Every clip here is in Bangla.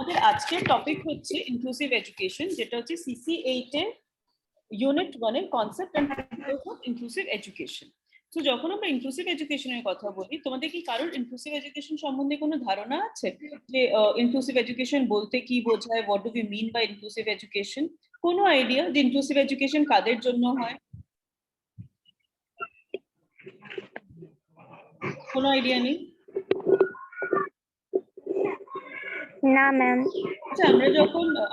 আমাদের আজকের টপিক হচ্ছে ইনক্লুসিভ এডুকেশন, যেটা হচ্ছে সিসি 8 এর ইউনিট 1 এর concept and principles of inclusive education. তো যখন আমরা ইনক্লুসিভ এডুকেশনের কথা বলি, তোমাদের কি কারোর ইনক্লুসিভ এডুকেশন সম্বন্ধে কোনো ধারণা আছে যে ইনক্লুসিভ এডুকেশন বলতে কি বোঝায়? What do we mean by inclusive education? কোনো আইডিয়া যে ইনক্লুসিভ এডুকেশন কাদের জন্য হয়? কোনো আইডিয়া নেই? না ম্যাম। আচ্ছা,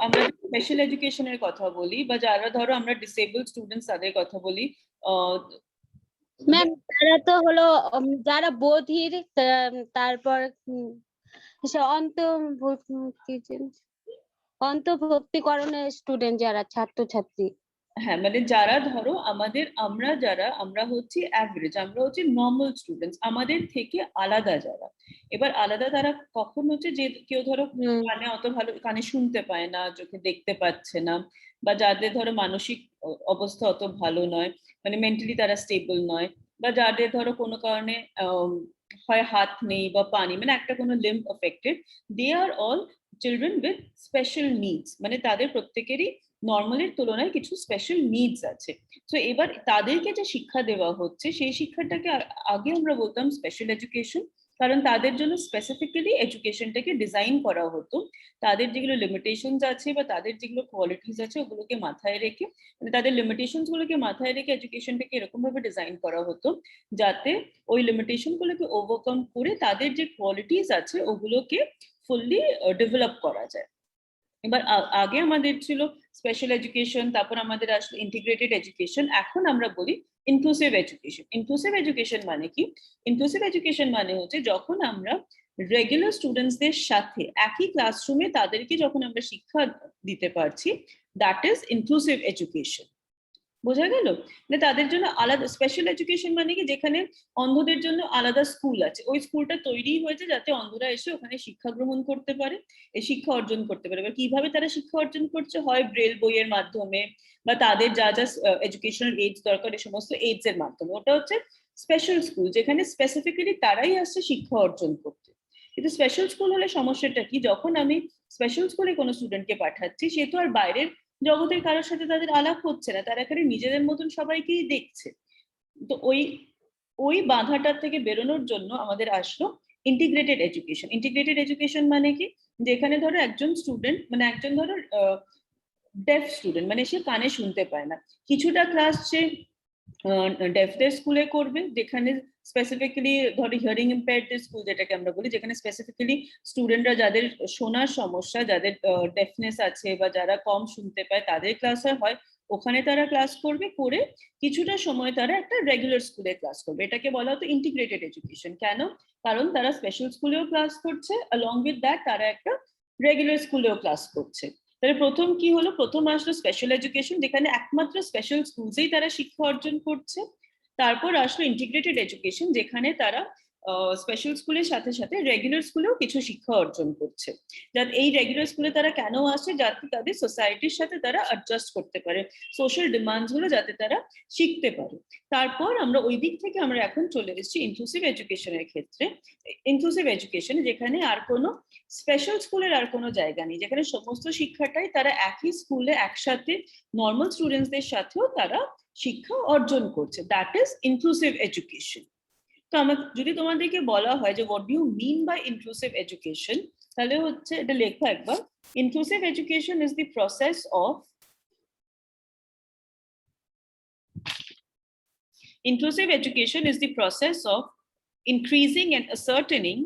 আমরা স্পেশাল এডুকেশনের কথা বলি বা যারা ধরো আমরা ডিসেবল স্টুডেন্টস তাদের কথা বলি, ম্যাম তারা তো হলো যারা বধির, তারপর অন্তর্ভুক্তিকরণের স্টুডেন্ট যারা ছাত্রছাত্রী। হ্যাঁ, মানে যারা ধরো আমরা হচ্ছে অ্যাভারেজ, আমরা হচ্ছে নর্মাল স্টুডেন্টস, আমাদের থেকে আলাদা যারা। এবার আলাদা তারা কখন হচ্ছে, যে কেউ ধরো কানে অত ভালো, কানে শুনতে পায় না, চোখে দেখতে পাচ্ছে না, বা যাদের ধরো মানসিক অবস্থা অত ভালো নয়, মানে মেন্টালি তারা স্টেবল নয়, বা যাদের ধরো কোনো কারণে হয় হাত নেই বা পা নেই, মানে একটা কোনো limb affected, they are all children with special needs, মানে তাদের প্রত্যেকেরই নর্মালের তুলনায় কিছু স্পেশাল নিডস আছে। তো এবার তাদেরকে যে শিক্ষা দেওয়া হচ্ছে, সেই শিক্ষাটাকে আগে আমরা বলতাম স্পেশাল এডুকেশন, কারণ তাদের জন্য স্পেসিফিক্যালি এডুকেশনটাকে ডিজাইন করা হতো। তাদের যেগুলো লিমিটেশনস আছে বা তাদের যেগুলো কোয়ালিটিস আছে ওগুলোকে মাথায় রেখে, মানে তাদের লিমিটেশনস গুলোকে মাথায় রেখে এডুকেশনটাকে এরকম ভাবে ডিজাইন করা হতো যাতে ওই লিমিটেশন গুলোকে ওভারকাম করে তাদের যে কোয়ালিটিস আছে ওগুলোকে ফুললি ডেভেলপ করা যায়। এবার আগে আমাদের ছিল স্পেশাল এডুকেশন, তারপর আমাদের আসলো ইন্টিগ্রেটেড এডুকেশন, এখন আমরা বলি ইনক্লুসিভ এডুকেশন। ইনক্লুসিভ এডুকেশন মানে কি? ইনক্লুসিভ এডুকেশন মানে হচ্ছে যখন আমরা রেগুলার স্টুডেন্টসদের সাথে একই ক্লাসরুমে তাদেরকে যখন আমরা শিক্ষা দিতে পারছি, দ্যাট ইজ ইনক্লুসিভ এডুকেশন। বোঝা গেল? মানে তাদের জন্য আলাদা স্পেশাল এডুকেশন মানে কি, যেখানে অন্ধদের জন্য আলাদা স্কুল আছে, ওই স্কুলটা তৈরি হয়েছে যাতে অন্ধরা এসে ওখানে শিক্ষা গ্রহণ করতে পারে, এই শিক্ষা অর্জন করতে পারে। এবার কিভাবে তারা শিক্ষা অর্জন করছে? হয় ব্রেল বইয়ের মাধ্যমে, বা তাদের যা যা এডুকেশনাল এইডস দরকার এই সমস্ত এইডস এর মাধ্যমে। ওটা হচ্ছে স্পেশাল স্কুল, যেখানে স্পেসিফিক্যালি তারাই আসছে শিক্ষা অর্জন করতে। কিন্তু স্পেশাল স্কুল হলে সমস্যাটা কি, যখন আমি স্পেশাল স্কুলে কোনো স্টুডেন্টকে পাঠাচ্ছি, সে তো আর বাইরের জগতের কারোর সাথে তাদের আলাপ হচ্ছে না, তারা এখানে নিজেদের মতন সবাইকেই দেখছে। তো ওই বাধাটার থেকে বেরোনোর জন্য আমাদের আসলো ইন্টিগ্রেটেড এডুকেশন। ইন্টিগ্রেটেড এডুকেশন মানে কি, যেখানে ধরো একজন স্টুডেন্ট, মানে একজন ধরো ডেফ স্টুডেন্ট, মানে সে কানে শুনতে পায় না, কিছুটা ক্লাস সে ডেফদের স্কুলে করবে, যেখানে স্পেসিফিক্যালি ধরো হিয়ারিং ইম্পেয়ারড স্কুল যেটাকে আমরা বলি, যেখানে স্পেসিফিক্যালি স্টুডেন্টরা যাদের শোনার সমস্যা, যাদের ডেফনেস আছে বা যারা কম শুনতে পায় তাদের ক্লাস হয়, ওখানে তারা ক্লাস করবে, করে কিছুটা সময় তারা একটা রেগুলার স্কুলে ক্লাস করবে। এটাকে বলা হতো ইন্টিগ্রেটেড এডুকেশন। কেন? কারণ তারা স্পেশাল স্কুলেও ক্লাস করছে, অ্যালং উইথ দ্যাট তারা একটা রেগুলার স্কুলেও ক্লাস করছে। তাহলে প্রথম কি হলো? প্রথম আসলো স্পেশাল এডুকেশন, যেখানে একমাত্র স্পেশাল স্কুলসেই তারা শিক্ষা অর্জন করছে। তারপর আসলো ইন্টিগ্রেটেড এডুকেশন, যেখানে তারা স্পেশাল স্কুলের সাথে সাথে রেগুলার স্কুলেও কিছু শিক্ষা অর্জন করছে। যাতে এই রেগুলার স্কুলে তারা কেন আসে? যাতে তাদের সোসাইটির সাথে তারা অ্যাডজাস্ট করতে পারে, সোশ্যাল ডিমান্ডস গুলো যাতে তারা শিখতে পারে। তারপর আমরা ওই দিক থেকে আমরা এখন চলে এসেছি ইনক্লুসিভ এডুকেশনের ক্ষেত্রে। ইনক্লুসিভ এডুকেশন যেখানে আর কোনো স্পেশাল স্কুলের আর কোনো জায়গা নেই, যেখানে সমস্ত শিক্ষাটাই তারা একই স্কুলে একসাথে নর্মাল স্টুডেন্টসদের সাথেও তারা শিক্ষা অর্জন করছে, দ্যাট ইজ ইনক্লুসিভ এডুকেশন। তো আমার যদি তোমাদেরকে বলা হয় যে what do you mean by inclusive education, তাহলে হচ্ছে এটা লেখো একবার। Inclusive education is the process of inclusive education is the process of increasing and ascertaining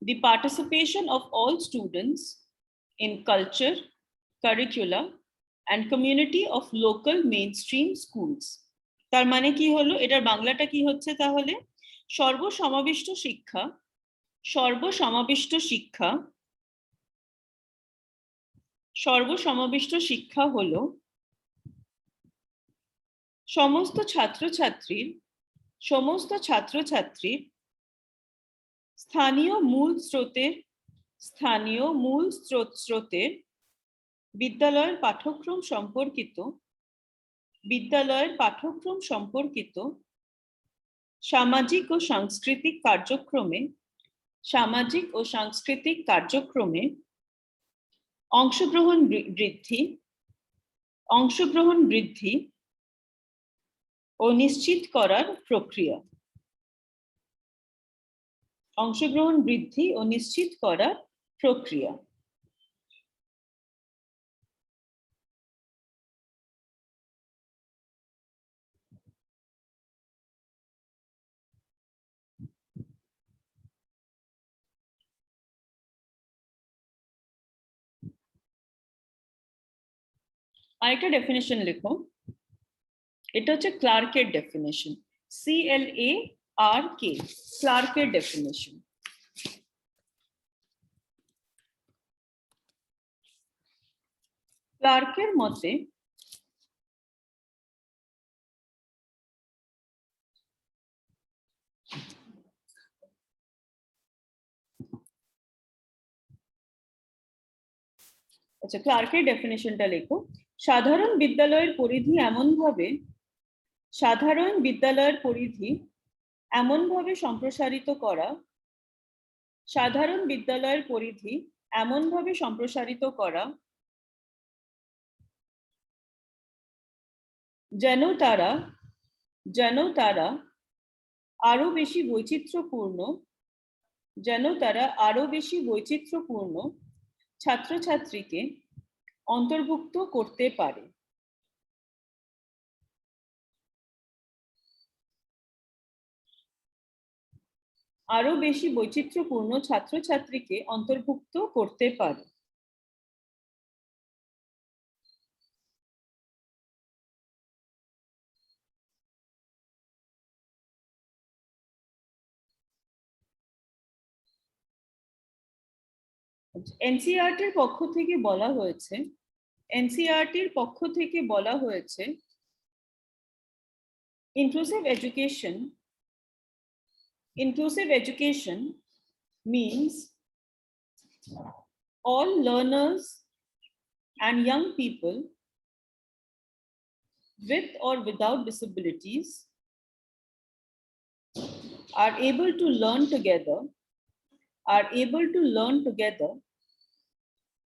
the participation of all students in culture, curricula, and community of local mainstream schools. তার মানে কি হলো? এটার বাংলাটা কি হচ্ছে তাহলে? সর্বসমাবিষ্ট শিক্ষা হলো সমস্ত ছাত্রছাত্রীর স্থানীয় মূল স্রোতের বিদ্যালয়ের পাঠ্যক্রম সম্পর্কিত সামাজিক ও সাংস্কৃতিক কার্যক্রমে অংশগ্রহণ বৃদ্ধি ও নিশ্চিত করার প্রক্রিয়া। অংশগ্রহণ বৃদ্ধি ও নিশ্চিত করার প্রক্রিয়া। আরেকটা ডেফিনেশন লেখো, এটা হচ্ছে ক্লার্কের ডেফিনেশন, CLARK, ক্লার্কের ডেফিনেশন। ক্লার্কের মতে আচ্ছা, ক্লার্কের ডেফিনেশনটা লেখো। সাধারণ বিদ্যালয়ের পরিধি এমনভাবে সম্প্রসারিত করা যেন তারা আরো বেশি বৈচিত্র্যপূর্ণ ছাত্রছাত্রীকে অন্তর্ভুক্ত করতে পারে। আরো বেশি বৈচিত্র্যপূর্ণ ছাত্রছাত্রীকে অন্তর্ভুক্ত করতে পারে। এনসিইআরটির পক্ষ থেকে বলা হয়েছে inclusive education means all learners and young people with or without disabilities are able to learn together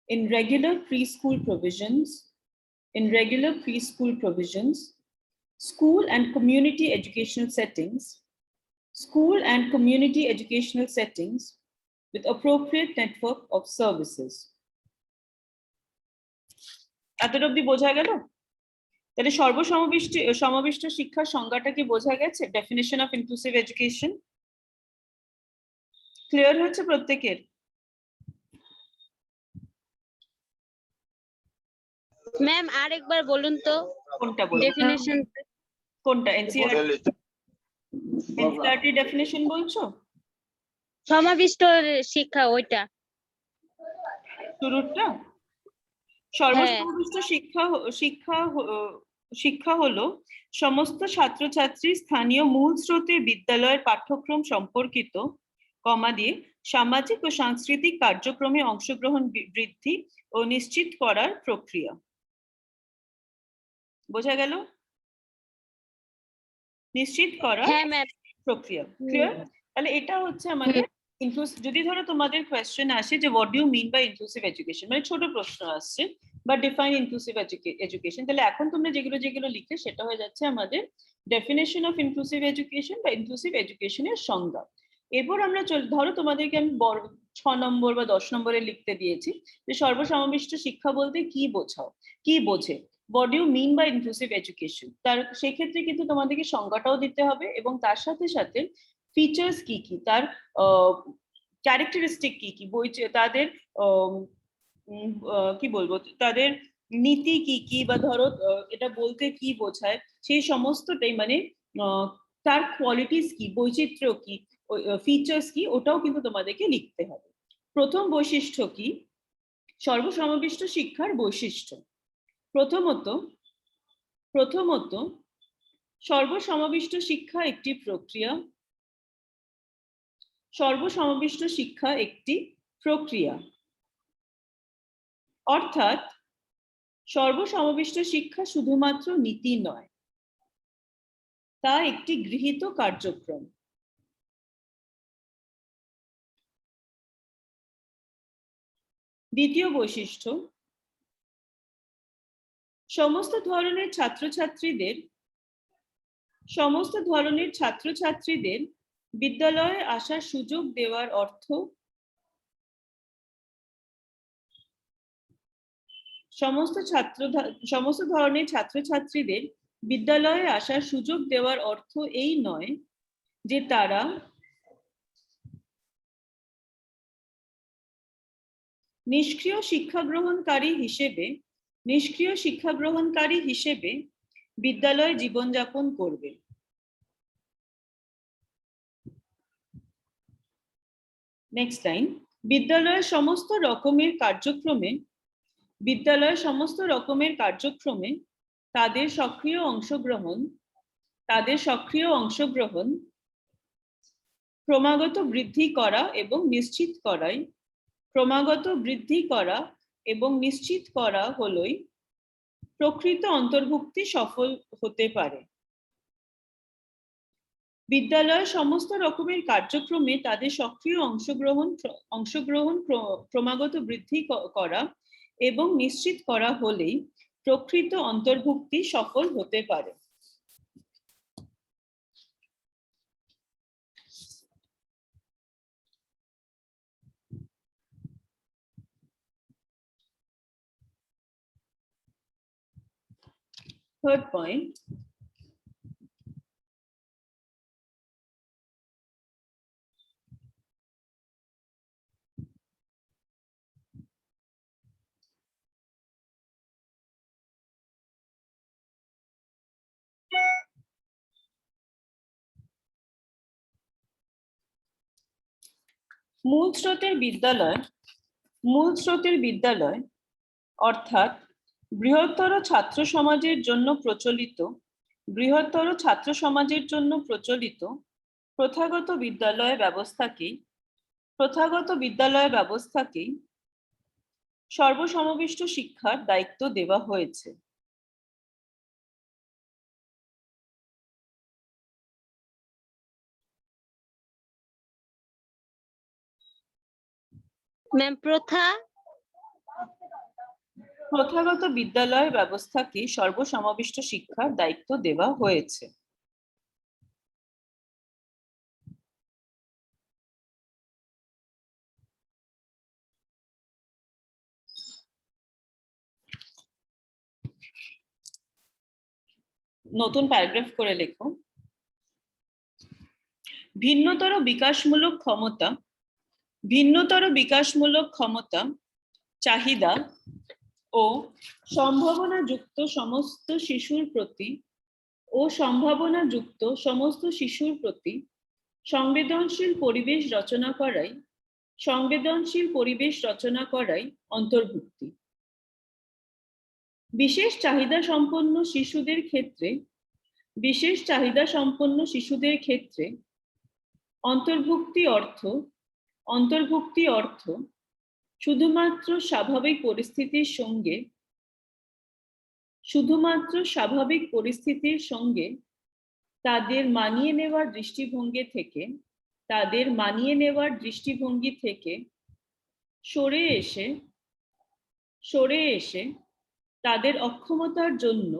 in regular preschool provisions, school and community educational settings with appropriate network of services. এতটা অবধি বোঝা গেল? তাহলে সমাবিষ্ট শিক্ষার সংজ্ঞাটা কি বোঝা গেছে? Definition of inclusive education clear হচ্ছে প্রত্যেকের? ম্যাম আরেকবার বলুন তো কোনটা বলবো? ডেফিনেশন কোনটা? এনসিইআরটি ডেফিনেশন বলছো? সমাবিষ্ট শিক্ষা ওইটা শুরুটা? সর্বসমাবিষ্ট শিক্ষা হলো সমস্ত ছাত্রছাত্রী স্থানীয় মূল স্রোতে বিদ্যালয়ের পাঠ্যক্রম সম্পর্কিত দিয়ে সামাজিক ও সাংস্কৃতিক কার্যক্রমে অংশগ্রহণ বৃদ্ধি ও নিশ্চিত করার প্রক্রিয়া। বোঝা গেল? নিশ্চিত করার প্রক্রিয়া। ক্লিয়ার? তাহলে এটা হচ্ছে আমাদের যদি ধরো তোমাদের কোয়েশ্চেন আসে যে what do you mean by inclusive education, মানে ছোট প্রশ্ন আসছে বা ডিফাইন ইনক্লুসিভ এডুকেশন, তাহলে এখন তোমরা যেগুলো লিখলে সেটা হয়ে যাচ্ছে আমাদের ডেফিনেশন অফ ইনক্লুসিভ এডুকেশন বা ইনক্লুসিভ এডুকেশনের সংজ্ঞা। এরপর আমরা ধরো তোমাদেরকে আমি 6 নম্বর বা 10 নম্বরে লিখতে দিয়েছি যে সর্বসমাবিষ্ট শিক্ষা বলতে কি বোঝে, what do you mean by inclusive education, তার সেই ক্ষেত্রে কিন্তু তোমাদেরকে সংজ্ঞাটাও দিতে হবে এবং তার সাথে সাথে ফিচার্স কি তার ক্যারেক্টারিস্টিক কি তাদের কি বলবো, তাদের নীতি কি বা ধরো এটা বলতে কি বোঝায় সেই সমস্তটাই, মানে তার কোয়ালিটিস কি, বৈচিত্র্য কি, ফিচার্স কি, ওটাও কিন্তু তোমাদেরকে লিখতে হবে। প্রথম বৈশিষ্ট্য কি? সর্বসমাবিষ্ট শিক্ষার বৈশিষ্ট্য। প্রথমত সর্বসমাবিষ্ট শিক্ষা একটি প্রক্রিয়া। অর্থাৎ সর্বসমাবিষ্ট শিক্ষা শুধুমাত্র নীতি নয়, তা একটি গৃহীত কার্যক্রম। দ্বিতীয় বৈশিষ্ট্য, সমস্ত ধরনের ছাত্রছাত্রীদের বিদ্যালয়ে আসার সুযোগ দেওয়ার অর্থ সমস্ত ধরনের ছাত্রছাত্রীদের বিদ্যালয়ে আসার সুযোগ দেওয়ার অর্থ এই নয় যে তারা নিষ্ক্রিয় শিক্ষা গ্রহণকারী হিসেবে বিদ্যালয়ে জীবনযাপন করবে। নেক্সট লাইন, বিদ্যালয়ের সমস্ত রকমের কার্যক্রমে তাদের সক্রিয় অংশগ্রহণ ক্রমাগত বৃদ্ধি করা এবং নিশ্চিত করা হলেই প্রকৃত অন্তর্ভুক্তি সফল হতে পারে। বিদ্যালয়ের সমস্ত রকমের কার্যক্রমে তাদের সক্রিয় অংশগ্রহণ ক্রমাগত বৃদ্ধি করা এবং নিশ্চিত করা হলেই প্রকৃত অন্তর্ভুক্তি সফল হতে পারে। Third point, মূল স্রোতের বিদ্যালয় অর্থাৎ বৃহত্তর ছাত্র সমাজের জন্য প্রচলিত প্রথাগত বিদ্যালয় ব্যবস্থাকেই সর্বসমাবিষ্ট শিক্ষার দায়িত্ব দেওয়া হয়েছে। ম্যাম প্রথাগত বিদ্যালয় ব্যবস্থাকে সর্বসমাবিষ্ট শিক্ষার দায়িত্ব দেওয়া হয়েছে। নতুন প্যারাগ্রাফ করে লেখো। ভিন্নতর বিকাশমূলক ক্ষমতা, চাহিদা ও সম্ভাবনাযুক্ত সমস্ত শিশুর প্রতি সংবেদনশীল পরিবেশ রচনা করাই অন্তর্ভুক্তি। বিশেষ চাহিদা সম্পন্ন শিশুদের ক্ষেত্রে অন্তর্ভুক্তি অর্থ শুধুমাত্র স্বাভাবিক পরিস্থিতির সঙ্গে তাদের মানিয়ে নেওয়ার দৃষ্টিভঙ্গি থেকে সরে এসে তাদের অক্ষমতার জন্য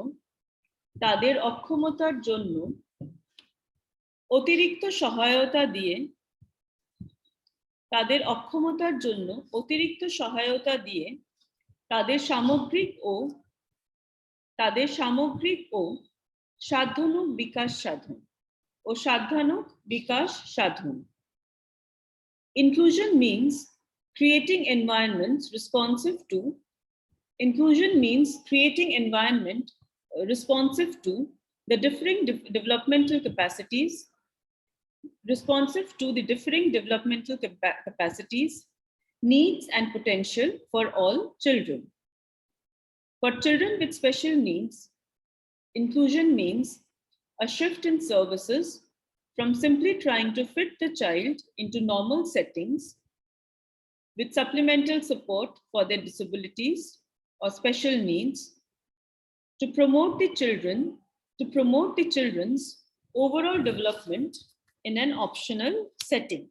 অতিরিক্ত সহায়তা দিয়ে তাদের সামগ্রিক ও সাধ্যানুক বিকাশ সাধন। Inclusion means creating environment responsive to the differing developmental capacities, needs and potential for all children. For children with special needs, inclusion means a shift in services from simply trying to fit the child into normal settings with supplemental support for their disabilities or special needs to promote the children's overall development in an optional setting.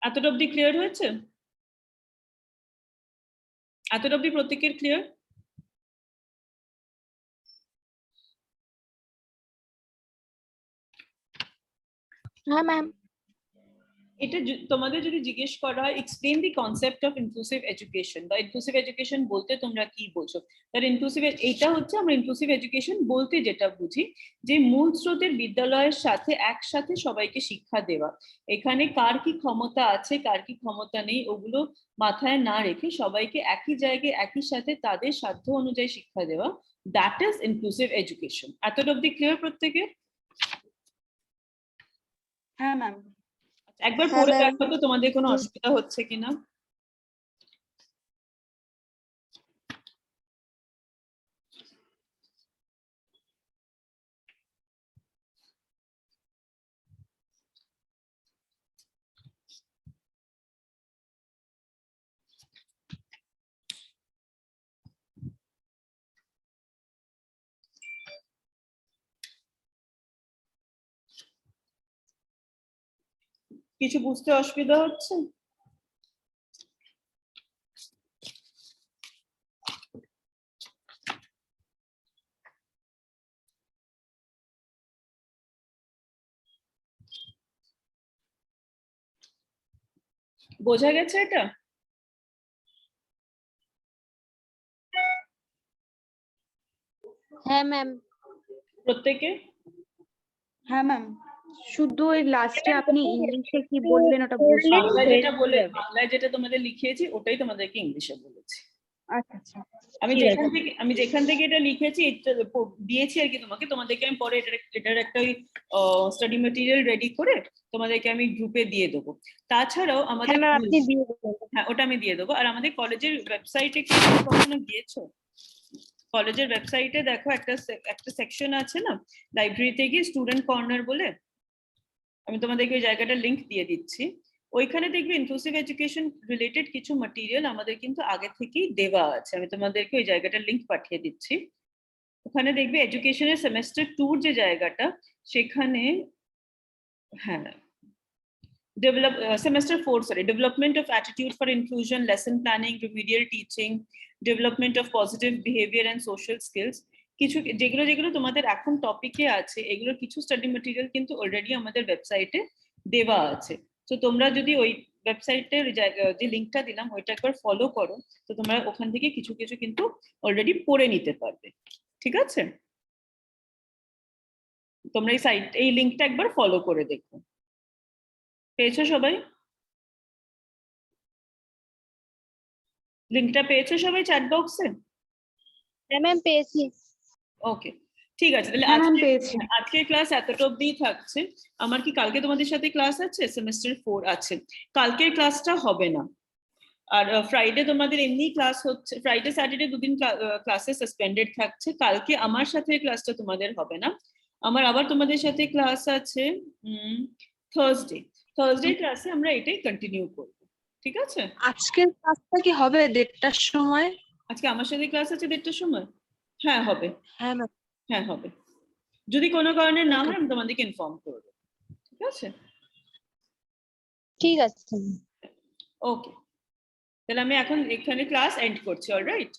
এতটা অবধি ক্লিয়ার হয়েছে? এতটা অবধি প্রত্যেকের ক্লিয়ার? হ্যাঁ ম্যাম। এটা তোমাদের যদি জিজ্ঞেস করা হয় explain the concept of inclusive education বা ইনক্লুসিভ এডুকেশন বলতে তোমরা কি বোঝো, তার ইনক্লুসিভ এটা হচ্ছে আমরা ইনক্লুসিভ এডুকেশন বলতে যেটা বুঝি যে মূল স্রোতের বিদ্যালয়ের সাথে একসাথে সবাইকে শিক্ষা দেওয়া। এখানে কার কি ক্ষমতা আছে কার কি ক্ষমতা নেই ওগুলো মাথায় না রেখে সবাইকে একই জায়গায় একই সাথে তাদের সাধ্য অনুযায়ী শিক্ষা দেওয়া, দ্যাট ইজ ইনক্লুসিভ এডুকেশন। এতটা অবধি ক্লিয়ার প্রত্যেকের? হ্যাঁ ম্যাম। একবার পড়ে দেখো তো তোমাদের কোনো অসুবিধা হচ্ছে কিনা। কিছু বুঝতে অসুবিধা হচ্ছে? বোঝা গেছে এটা? হ্যাঁ ম্যাম। প্রত্যেকে? হ্যাঁ ম্যাম, শুধু ওই লাস্টে আপনি ইংলিশে কি বললেন ওটা বুঝলাম। বাংলায় যেটা তোমাদের লিখিয়েছি ওটাই তোমাদেরকে ইংলিশে বলেছি। আচ্ছা আচ্ছা। আমি যেখান থেকে এটা লিখেছি এটা দিয়েছি আর কি তোমাদেরকে আমি পরে এটার একটা স্টাডি ম্যাটেরিয়াল রেডি করে তোমাদেরকে আমি গ্রুপে দিয়ে দেবো। তাছাড়াও আমাদের হ্যাঁ ওটা আমি দিয়ে দেবো। আর আমাদের কলেজের ওয়েবসাইটে কি কখনো গিয়েছো? কলেজের ওয়েবসাইটে দেখো একটা সেকশন আছে না লাইব্রেরিতে গিয়ে স্টুডেন্ট কর্নার বলে, আমি তোমাদেরকে ওই জায়গাটার লিংক দিয়ে দিচ্ছি। ওইখানে দেখবে ইনক্লুসিভ এডুকেশন রিলেটেড কিছু ম্যাটেরিয়াল আমাদের কিন্তু আগে থেকেই দেওয়া আছে, আমি তোমাদেরকে ওই জায়গাটার লিংক পাঠিয়ে দিচ্ছি। ওখানে দেখবে এডুকেশনের সেমেস্টার 2 যে জায়গাটা সেখানে হ্যাঁ semester 4 sorry development of attitude for inclusion, lesson planning, remedial teaching, development of positive behavior and social skills, কিছু যেগুলো যেগুলো তোমাদের এখন টপিকে আছে এগুলোর কিছু স্টাডি ম্যাটেরিয়াল কিন্তু অলরেডি আমাদের ওয়েবসাইটে দেওয়া আছে। তো তোমরা যদি ওই ওয়েবসাইটের যে লিংকটা দিলাম ওইটা একবার ফলো করো তো তোমরা ওখান থেকে কিছু কিছু কিন্তু অলরেডি পড়ে নিতে পারবে। ঠিক আছে, তোমরা এই লিংকটা একবার ফলো করে দেখো। পেয়েছো সবাই? লিংকটা পেয়েছো সবাই চ্যাট বক্সে? হ্যাঁ ম্যাম পেয়েছি। ওকে ঠিক আছে, তাহলে আজকের ক্লাস এতটা অবধিই থাকছে। আমার কি কালকে তোমাদের সাথে ক্লাস আছে? সেমেস্টার 4 আছে, কালকের ক্লাসটা হবে না। আর ফ্রাইডে তোমাদের এমনি ক্লাস হচ্ছে, ফ্রাইডে স্যাটারডে দুদিন ক্লাসে সাসপেন্ডেড থাকছে। কালকে আমার সাথে ক্লাসটা তোমাদের হবে না, আমার আবার তোমাদের সাথে ক্লাস আছে থার্সডে ক্লাসে আমরা এটাই কন্টিনিউ করব। ঠিক আছে, আজকের ক্লাসটা কি হবে 1:30টার সময়? আজকে আমার সাথে ক্লাস আছে 1:30টার সময়? হ্যাঁ হবে। হ্যাঁ ম্যাম। হ্যাঁ হবে, যদি কোনো কারণে না হয় আমি তোমাদেরকে ইনফর্ম করব। ঠিক আছে? ঠিক আছে। ওকে, তাহলে আমি এখন এখানে ক্লাস এন্ড করছি। অলরাইট।